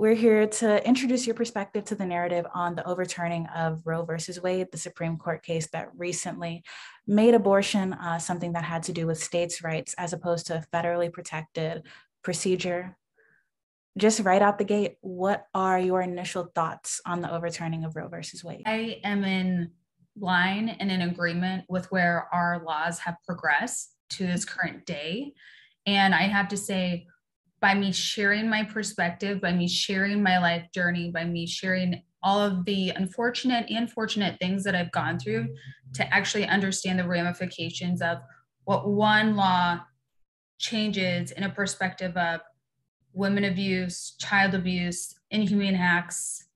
We're here to introduce your perspective to the narrative on the overturning of Roe versus Wade, the Supreme Court case that recently made abortion something that had to do with states' rights as opposed to a federally protected procedure. Just right out the gate, what are your initial thoughts on the overturning of Roe versus Wade? I am in line and in agreement with where our laws have progressed to this current day. And I have to say, by me sharing my perspective, by me sharing my life journey, by me sharing all of the unfortunate and fortunate things that I've gone through to actually understand the ramifications of what one law changes in a perspective of women abuse, child abuse, inhumane acts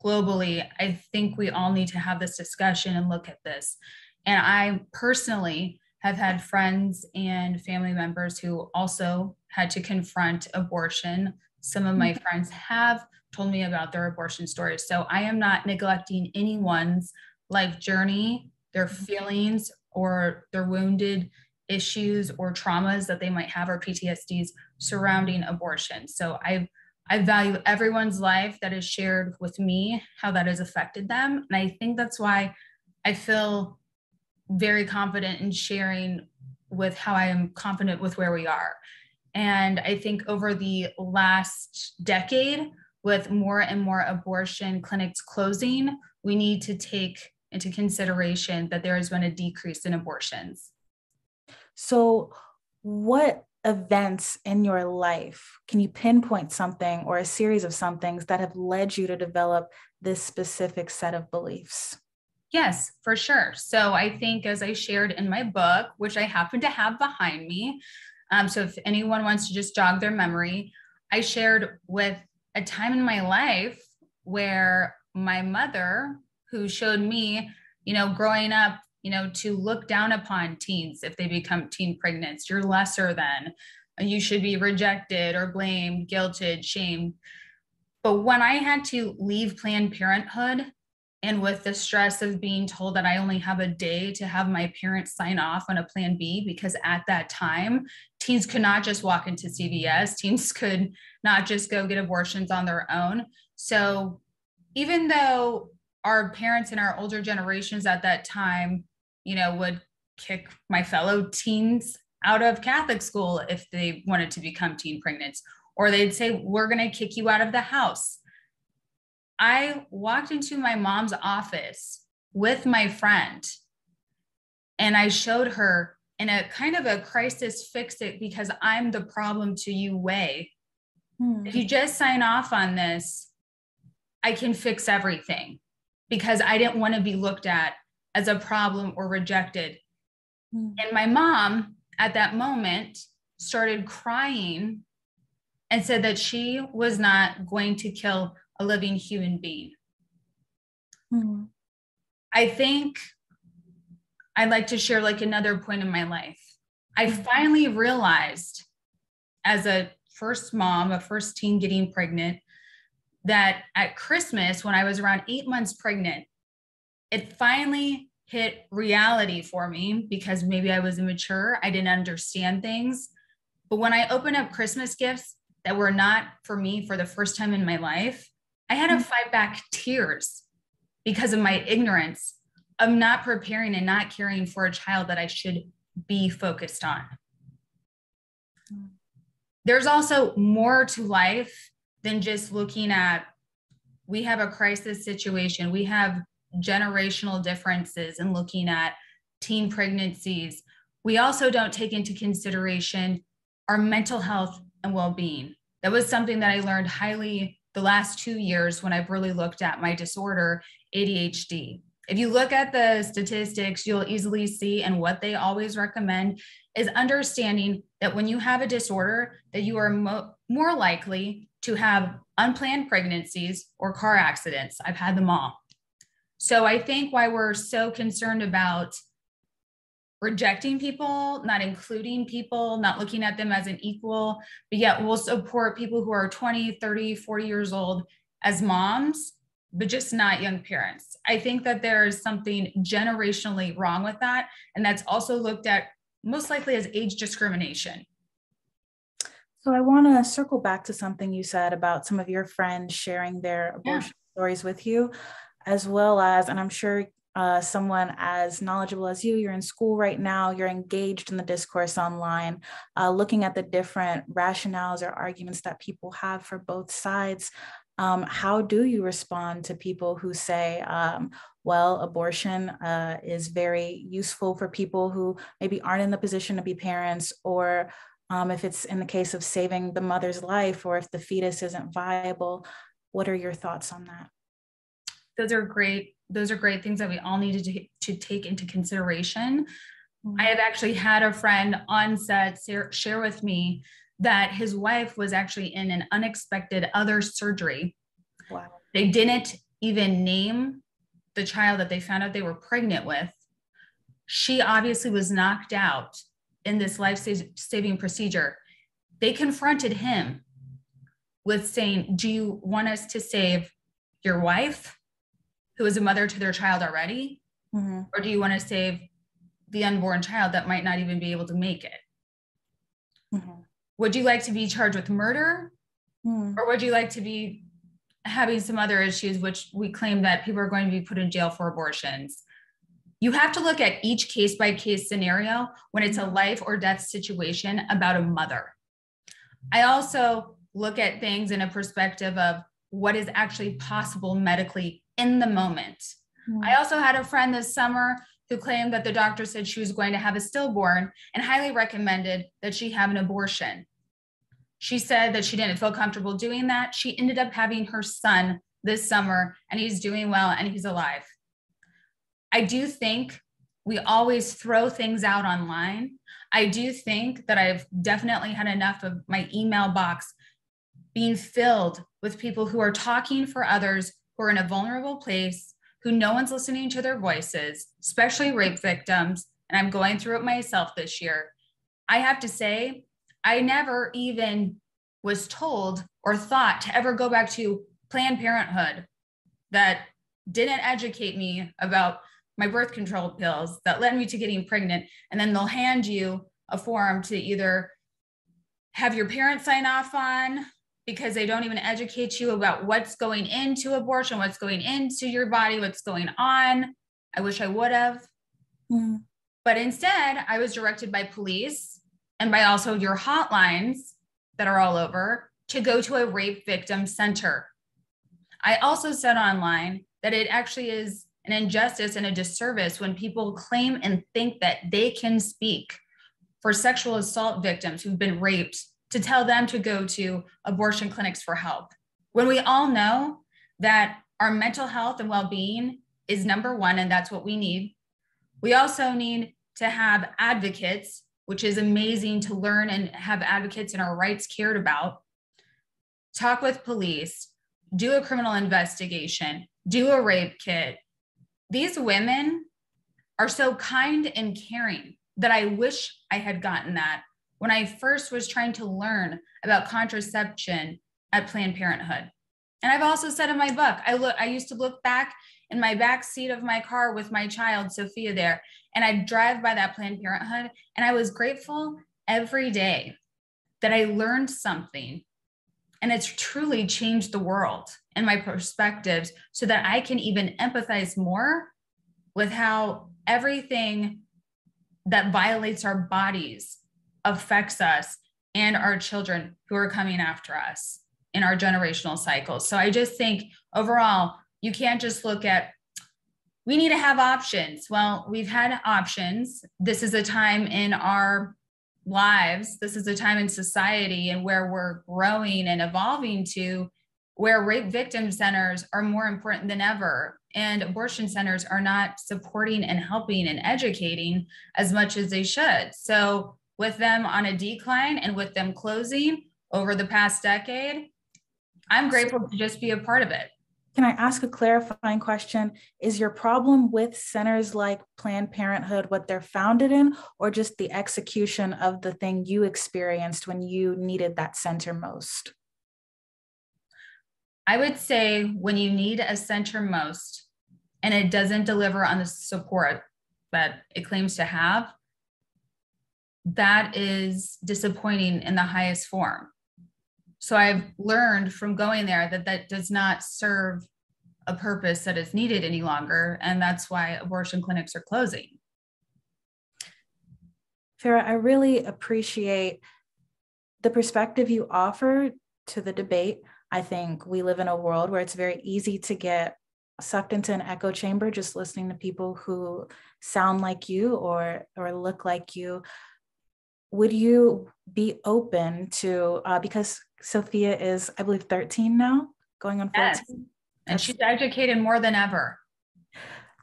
globally, I think we all need to have this discussion and look at this. And I personally have had friends and family members who also had to confront abortion. Some of my friends have told me about their abortion stories. So I am not neglecting anyone's life journey, their feelings, or their wounded issues or traumas that they might have, or PTSDs surrounding abortion. So I value everyone's life that is shared with me, how that has affected them. And I think that's why I feel very confident in sharing with how I am confident with where we are. And I think over the last decade, with more and more abortion clinics closing, we need to take into consideration that there has been a decrease in abortions. So what events in your life, can you pinpoint something or a series of some things that have led you to develop this specific set of beliefs? Yes, for sure. So I think, as I shared in my book, which I happen to have behind me, so if anyone wants to just jog their memory, I shared with a time in my life where my mother, who showed me, growing up, to look down upon teens if they become teen pregnant. You're lesser than, you should be rejected or blamed, guilted, shamed. But when I had to leave Planned Parenthood, and with the stress of being told that I only have a day to have my parents sign off on a Plan B, because at that time, teens could not just walk into CVS, teens could not just go get abortions on their own. So even though our parents and our older generations at that time, would kick my fellow teens out of Catholic school if they wanted to become teen pregnant, or they'd say, we're going to kick you out of the house. I walked into my mom's office with my friend, and I showed her in a kind of a crisis fix it because I'm the problem to you way. If you just sign off on this, I can fix everything, because I didn't want to be looked at as a problem or rejected. And my mom at that moment started crying and said that she was not going to kill a living human being. I think I'd like to share another point in my life. I finally realized, as a first mom, a first teen getting pregnant, that at Christmas, when I was around 8 months pregnant, it finally hit reality for me, because maybe I was immature, I didn't understand things. But when I opened up Christmas gifts that were not for me for the first time in my life, I had to fight back tears because of my ignorance of not preparing and not caring for a child that I should be focused on. There's also more to life than just looking at, we have a crisis situation, we have generational differences in looking at teen pregnancies. We also don't take into consideration our mental health and well-being. That was something that I learned highly the last 2 years when I've really looked at my disorder, ADHD. If you look at the statistics, you'll easily see, and what they always recommend is understanding that when you have a disorder, that you are more likely to have unplanned pregnancies or car accidents. I've had them all. So I think why we're so concerned about rejecting people, not including people, not looking at them as an equal, but yet we'll support people who are 20, 30, 40 years old as moms, but just not young parents. I think that there is something generationally wrong with that. And that's also looked at most likely as age discrimination. So I want to circle back to something you said about some of your friends sharing their Yeah. abortion stories with you, as well as, and I'm sure someone as knowledgeable as you're in school right now, you're engaged in the discourse online, looking at the different rationales or arguments that people have for both sides. How do you respond to people who say, well, abortion is very useful for people who maybe aren't in the position to be parents, or if it's in the case of saving the mother's life, or if the fetus isn't viable? What are your thoughts on that? Those are great. Those are great things that we all need to take into consideration. Mm-hmm. I have actually had a friend on set share with me that his wife was actually in an unexpected other surgery. Wow. They didn't even name the child that they found out they were pregnant with. She obviously was knocked out in this life-saving procedure. They confronted him with saying, do you want us to save your wife, who is a mother to their child already? Mm-hmm. Or do you want to save the unborn child that might not even be able to make it? Mm-hmm. Would you like to be charged with murder? Mm-hmm. Or would you like to be having some other issues, which we claim that people are going to be put in jail for abortions? You have to look at each case by case scenario when it's a life or death situation about a mother. I also look at things in a perspective of what is actually possible medically in the moment. I also had a friend this summer who claimed that the doctor said she was going to have a stillborn and highly recommended that she have an abortion. She said that she didn't feel comfortable doing that. She ended up having her son this summer, and he's doing well and he's alive. I do think we always throw things out online. I do think that I've definitely had enough of my email box being filled with people who are talking for others who are in a vulnerable place, who no one's listening to their voices, especially rape victims. And I'm going through it myself this year. I have to say, I never even was told or thought to ever go back to Planned Parenthood that didn't educate me about my birth control pills that led me to getting pregnant. And then they'll hand you a form to either have your parents sign off on, because they don't even educate you about what's going into abortion, what's going into your body, what's going on. I wish I would have. Mm. But instead, I was directed by police and by also your hotlines that are all over to go to a rape victim center. I also said online that it actually is an injustice and a disservice when people claim and think that they can speak for sexual assault victims who've been raped, to tell them to go to abortion clinics for help, when we all know that our mental health and well-being is number one, and that's what we need. We also need to have advocates, which is amazing to learn and have advocates and our rights cared about. Talk with police, do a criminal investigation, do a rape kit. These women are so kind and caring that I wish I had gotten that when I first was trying to learn about contraception at Planned Parenthood. And I've also said in my book, I used to look back in my back seat of my car with my child, Sophia, there, and I'd drive by that Planned Parenthood, and I was grateful every day that I learned something. And it's truly changed the world and my perspectives so that I can even empathize more with how everything that violates our bodies affects us and our children who are coming after us in our generational cycles. So I just think overall, you can't just look at, we need to have options. Well, we've had options. This is a time in our lives. This is a time in society and where we're growing and evolving to where rape victim centers are more important than ever. And abortion centers are not supporting and helping and educating as much as they should. So with them on a decline and with them closing over the past decade, I'm grateful to just be a part of it. Can I ask a clarifying question? Is your problem with centers like Planned Parenthood what they're founded in, or just the execution of the thing you experienced when you needed that center most? I would say when you need a center most and it doesn't deliver on the support that it claims to have, that is disappointing in the highest form. So I've learned from going there that that does not serve a purpose that is needed any longer. And that's why abortion clinics are closing. Farrah, I really appreciate the perspective you offer to the debate. I think we live in a world where it's very easy to get sucked into an echo chamber just listening to people who sound like you or look like you. Would you be open to, because Sophia is, I believe, 13 now, going on 14? Yes. And she's educated more than ever.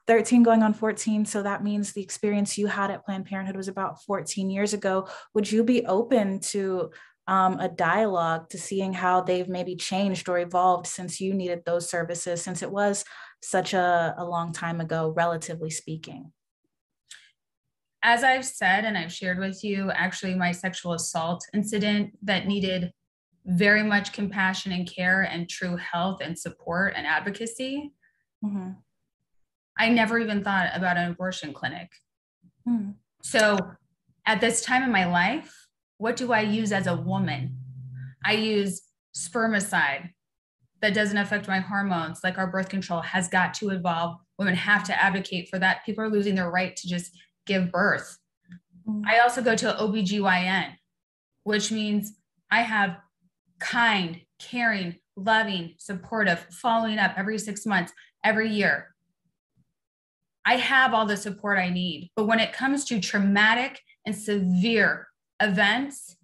13 going on 14. So that means the experience you had at Planned Parenthood was about 14 years ago. Would you be open to a dialogue to seeing how they've maybe changed or evolved since you needed those services, since it was such a long time ago, relatively speaking? As I've said, and I've shared with you, actually my sexual assault incident that needed very much compassion and care and true health and support and advocacy. Mm-hmm. I never even thought about an abortion clinic. Mm-hmm. So at this time in my life, what do I use as a woman? I use spermicide that doesn't affect my hormones, like our birth control has got to evolve. Women have to advocate for that. People are losing their right to just give birth. Mm-hmm. I also go to OBGYN, which means I have kind, caring, loving, supportive, following up every 6 months, every year. I have all the support I need. But when it comes to traumatic and severe events,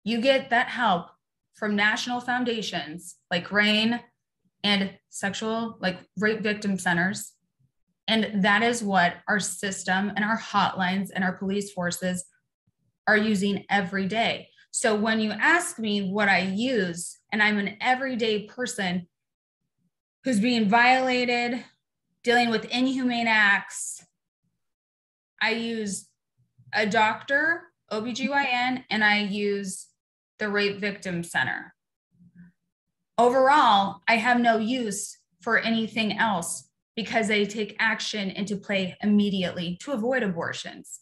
you get that help from national foundations like RAIN and rape victim centers. And that is what our system and our hotlines and our police forces are using every day. So when you ask me what I use, and I'm an everyday person who's being violated, dealing with inhumane acts, I use a doctor, OBGYN, and I use the Rape Victim Center. Overall, I have no use for anything else because they take action into play immediately to avoid abortions.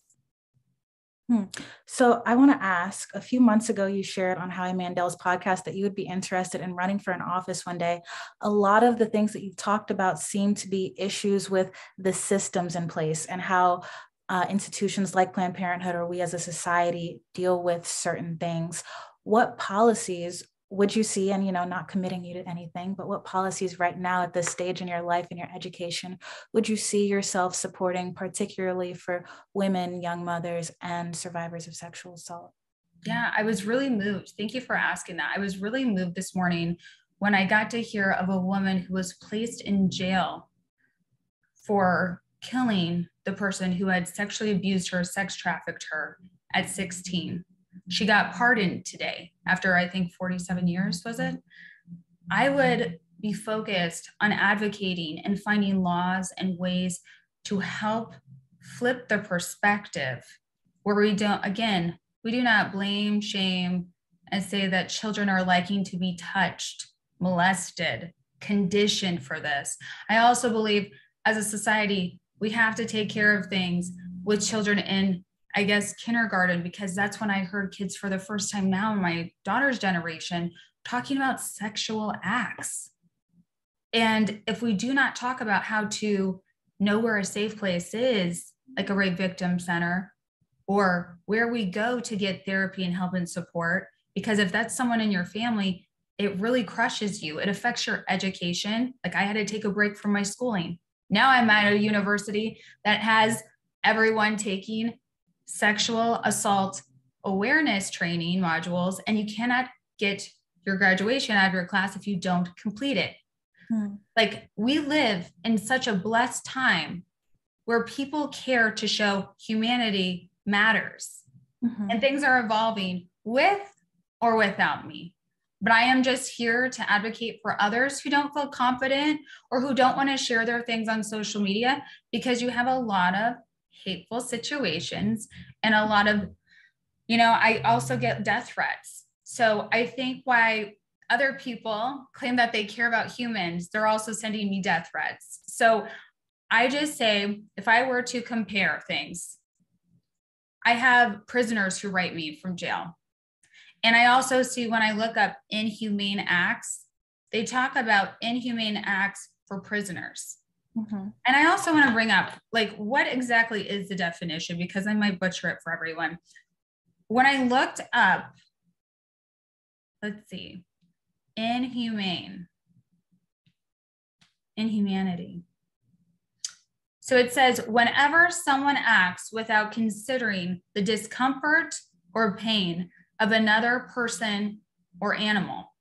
So I want to ask, a few months ago, you shared on Howie Mandel's podcast that you would be interested in running for an office one day. A lot of the things that you've talked about seem to be issues with the systems in place and how institutions like Planned Parenthood or we as a society deal with certain things. What policies would you see, and not committing you to anything, but what policies right now at this stage in your life and your education would you see yourself supporting, particularly for women, young mothers, and survivors of sexual assault? Yeah, I was really moved. Thank you for asking that. I was really moved this morning when I got to hear of a woman who was placed in jail for killing the person who had sexually abused her, sex trafficked her at 16. She got pardoned today after, I think, 47 years, was it? I would be focused on advocating and finding laws and ways to help flip the perspective where we do not blame, shame, and say that children are liking to be touched, molested, conditioned for this. I also believe as a society, we have to take care of things with children in kindergarten, because that's when I heard kids for the first time now in my daughter's generation talking about sexual acts. And if we do not talk about how to know where a safe place is, like a rape victim center, or where we go to get therapy and help and support, because if that's someone in your family, it really crushes you. It affects your education. Like I had to take a break from my schooling. Now I'm at a university that has everyone taking sexual assault awareness training modules, and you cannot get your graduation out of your class if you don't complete it. Like we live in such a blessed time where people care to show humanity matters, and things are evolving with or without me. But I am just here to advocate for others who don't feel confident or who don't want to share their things on social media, because you have a lot of hateful situations and a lot of, I also get death threats. So I think why other people claim that they care about humans, they're also sending me death threats. So I just say, if I were to compare things, I have prisoners who write me from jail. And I also see when I look up inhumane acts, they talk about inhumane acts for prisoners. Mm-hmm. And I also want to bring up, like, what exactly is the definition? Because I might butcher it for everyone. When I looked up, let's see, inhumanity. So it says, whenever someone acts without considering the discomfort or pain of another person or animal.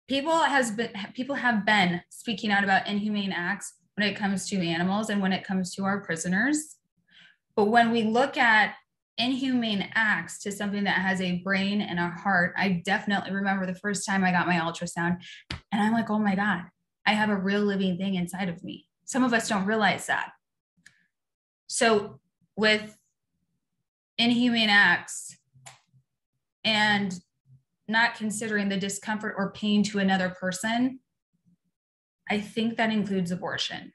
People have been speaking out about inhumane acts when it comes to animals and when it comes to our prisoners. But when we look at inhumane acts to something that has a brain and a heart, I definitely remember the first time I got my ultrasound and I'm like, oh my God, I have a real living thing inside of me. Some of us don't realize that. So with inhumane acts and not considering the discomfort or pain to another person, I think that includes abortion.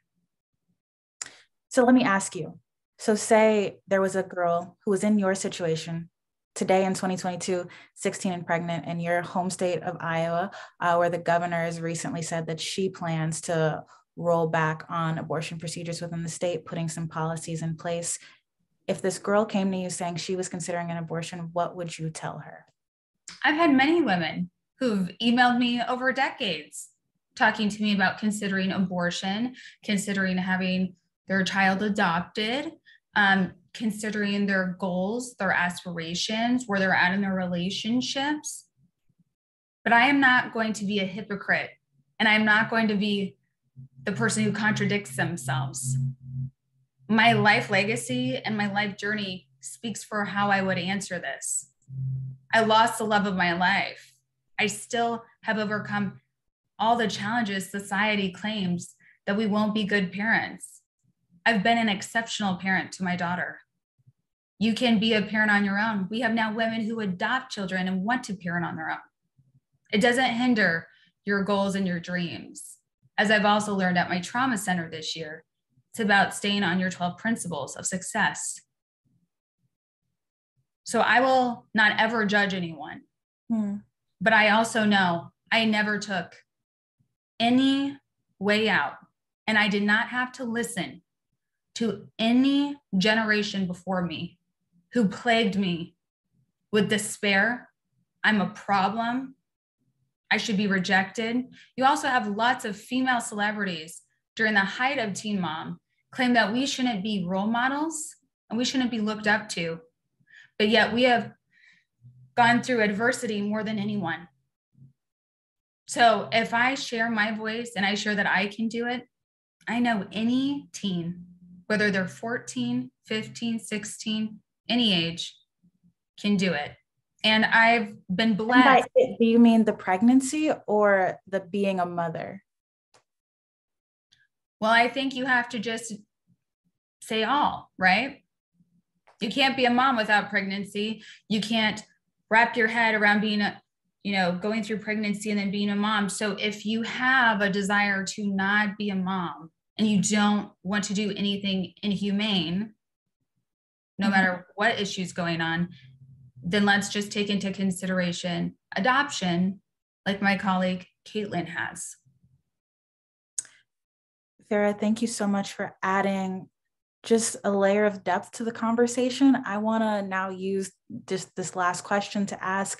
So let me ask you. So say there was a girl who was in your situation today in 2022, 16 and pregnant in your home state of Iowa, where the governor has recently said that she plans to roll back on abortion procedures within the state, putting some policies in place. If this girl came to you saying she was considering an abortion, what would you tell her? I've had many women who've emailed me over decades talking to me about considering abortion, considering having their child adopted, considering their goals, their aspirations, where they're at in their relationships. But I am not going to be a hypocrite, and I'm not going to be the person who contradicts themselves. My life legacy and my life journey speaks for how I would answer this. I lost the love of my life. I still have overcome all the challenges society claims that we won't be good parents. I've been an exceptional parent to my daughter. You can be a parent on your own. We have now women who adopt children and want to parent on their own. It doesn't hinder your goals and your dreams. As I've also learned at my trauma center this year, it's about staying on your 12 principles of success. So I will not ever judge anyone, but I also know I never took any way out, and I did not have to listen to any generation before me who plagued me with despair. I'm a problem. I should be rejected. You also have lots of female celebrities during the height of Teen Mom claim that we shouldn't be role models and we shouldn't be looked up to. But yet we have gone through adversity more than anyone. So if I share my voice and I share that I can do it, I know any teen, whether they're 14, 15, 16, any age, can do it. And I've been blessed. Do you mean the pregnancy or the being a mother? Well, I think you have to just say all, right? You can't be a mom without pregnancy. You can't wrap your head around being going through pregnancy and then being a mom. So if you have a desire to not be a mom and you don't want to do anything inhumane, no matter what issue's going on, then let's just take into consideration adoption, like my colleague Caitlin has. Farrah, thank you so much for adding just a layer of depth to the conversation. I want to now use just this last question to ask,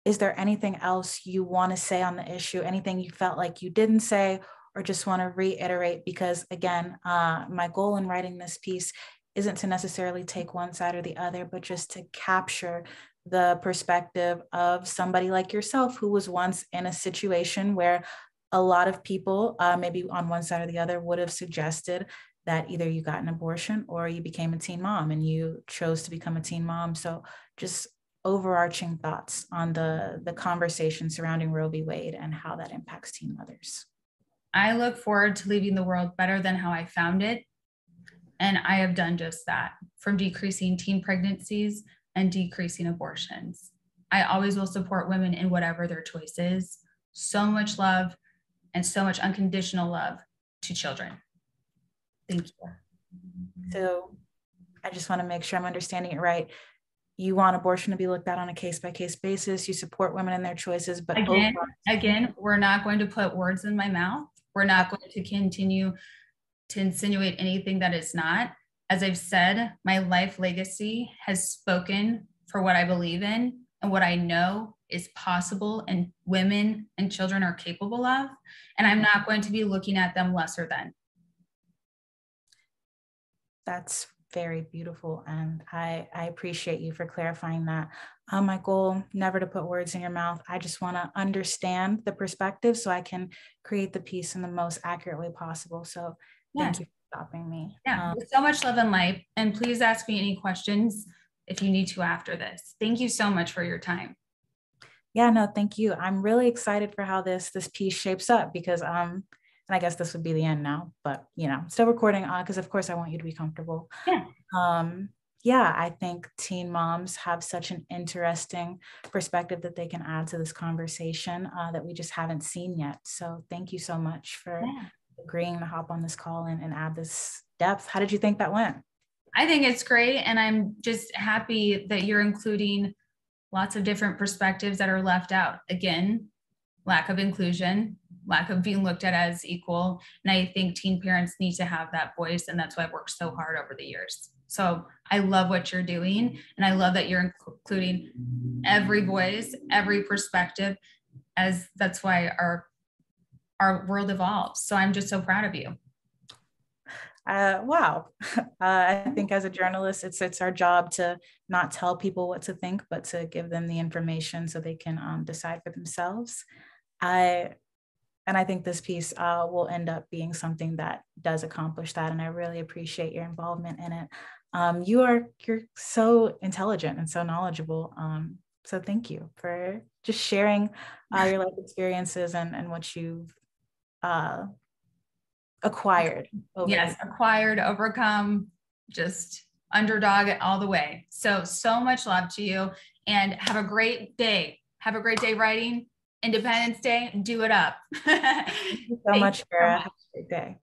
is there anything else you want to say on the issue? Anything you felt like you didn't say or just want to reiterate? Because again, my goal in writing this piece isn't to necessarily take one side or the other, but just to capture the perspective of somebody like yourself who was once in a situation where a lot of people, maybe on one side or the other, would have suggested that either you got an abortion or you became a teen mom and you chose to become a teen mom. So just overarching thoughts on the conversation surrounding Roe v. Wade and how that impacts teen mothers. I look forward to leaving the world better than how I found it. And I have done just that, from decreasing teen pregnancies and decreasing abortions. I always will support women in whatever their choice is. So much love and so much unconditional love to children. Thank you. So I just want to make sure I'm understanding it right. you want abortion to be looked at on a case-by-case basis. You support women in their choices, but again, we're not going to put words in my mouth. We're not going to continue to insinuate anything that is not. As I've said, my life legacy has spoken for what I believe in and what I know is possible and women and children are capable of. And I'm not going to be looking at them lesser than. That's very beautiful. And I appreciate you for clarifying that. My goal, never to put words in your mouth. I just want to understand the perspective so I can create the piece in the most accurate way possible. So thank you for stopping me. Yeah, with so much love and light. And please ask me any questions if you need to after this. Thank you so much for your time. Yeah, no, thank you. I'm really excited for how this piece shapes up because and I guess this would be the end now, but still recording because of course I want you to be comfortable. Yeah. I think teen moms have such an interesting perspective that they can add to this conversation that we just haven't seen yet. So thank you so much for agreeing to hop on this call and add this depth. How did you think that went? I think it's great. And I'm just happy that you're including lots of different perspectives that are left out. Again, lack of inclusion, lack of being looked at as equal. And I think teen parents need to have that voice. And that's why I've worked so hard over the years. So I love what you're doing. And I love that you're including every voice, every perspective, as that's why our world evolves. So I'm just so proud of you. Wow. I think as a journalist, it's our job to not tell people what to think, but to give them the information so they can decide for themselves. I think this piece will end up being something that does accomplish that. And I really appreciate your involvement in it. You're so intelligent and so knowledgeable. So thank you for just sharing your life experiences and what you've acquired. Acquired, overcome, just underdog it all the way. So much love to you and have a great day. Have a great day writing. Independence Day, do it up. Thank you so much, Farrah. Have a great day.